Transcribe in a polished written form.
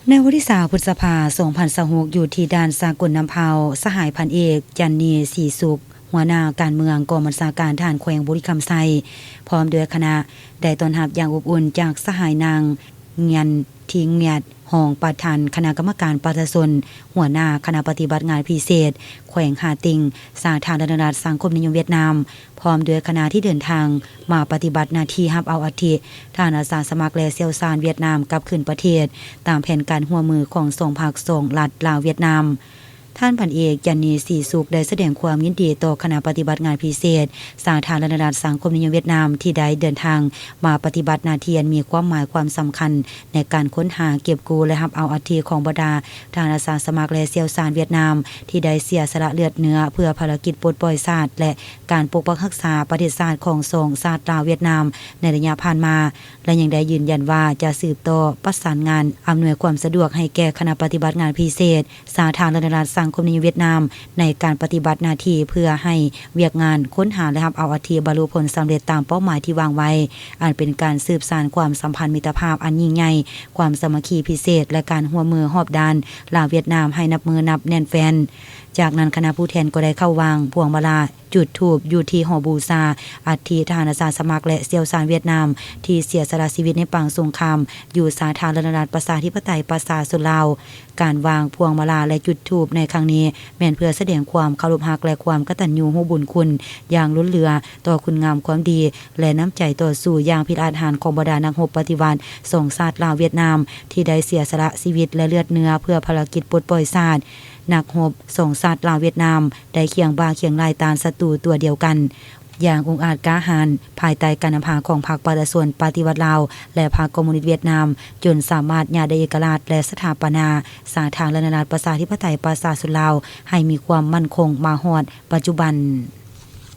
ในวันที่3พฤษภาคม2026อยู่ที่ด่านสากลน้ำเผาสหายพันเอกจันนีศรีสุขหัวหน้าการเมืองกองบัญชาการทหารแขวงบุรีรัมย์ไซพร้อมด้วยคณะได้ต้อนรับอย่างอบอุ่นจากสหายนางเงียนทิงเมียดหองประธานคณะกรรมการประชาชนหัวหน้าคณะปฏิบัติงานพิเศษแขวงหาติงสาธารณรัฐสังคมนิยมเวียดนามพร้อมด้วยคณะที่เดินทางมาปฏิบัติหน้าที่รับเอาอัฐิทหารอาสาสมัครและเซี่ยวซานเวียดนามกลับคืนประเทศตามแผนการร่วมมือของ2ภาค2รัฐลาวเวียดนามท่านพันเอกจันนีศรีสุขได้แสดงความยินดีต่อคณะปฏิบัติงานพิเศษสาธารณรัฐสังคมนิยมเวียดนามที่ได้เดินทางมาปฏิบัติหน้าที่มีความหมายความสำคัญในการค้นหาเก็บกู้และรับเอาอัฐิของบรรดาทหารอาสาสมัครและเซี่ยวซานเวียดนามที่ได้เสียสละเลือดเนื้อเพื่อภารกิจปลดปล่อยชาติและการปกป้องรักษาประเทศชาติของ2ชาติลาวเวียดนามในระยะผ่านมาและยังได้ยืนยันว่าจะสืบต่อประสานงานอำนวยความสะดวกให้แก่คณะปฏิบัติงานพิเศษสาธารณรัฐสังคมนิยมเวียดนามในการปฏิบัติหน้าที่เพื่อให้เวียกงานค้นหาและรับเอาอัฐิบรรลุผลสำเร็จตามเป้าหมายที่วางไว้อันเป็นการสืบสานความสัมพันธ์มิตรภาพอันยิ่งใหญ่ความสามัคคีพิเศษและการร่วมมือรอบด้านลาวเวียดนามให้นับมือนับแน่นแฟนจากนั้นคณะผู้แทนก็ได้เข้าวางพวงมาลาจุดธูปอยู่ที่หอบูชาอัฐิทหารอาสาสมัครและเซี่ยวซานเวียดนามที่เสียสละชีวิตในปางสงครามอยู่สาธารณรัฐประชาธิปไตยประชาชนลาวการวางพวงมาลาและจุดธูปในครั้งนี้แม้นเพื่อแสดงความเคารพรักและความกตัญญูรู้บุญคุณอย่างล้นเหลือต่อคุณงามความดีและน้ำใจต่อสู้อย่างพิอาจหาญของบรรดานักรบปฏิวัติสองชาติลาวเวียดนามที่ได้เสียสละชีวิตและเลือดเนื้อเพื่อภารกิจปลดปล่อยชาตินักรบสองชาติลาวเวียดนามได้เคียงบ่าเคียงไหล่ต้านศัตรูตัวเดียวกันอย่างองอาจกล้าหาญภายใต้การนำพาของพรรคประชาชนปฏิวัติลาวและพรรคคอมมิวนิสต์เวียดนามจนสามารถญาได้เอกราชและสถาปนาสาธารณรัฐประชาธิปไตยประชาชนลาวให้มีความมั่นคงมาฮอดปัจจุบัน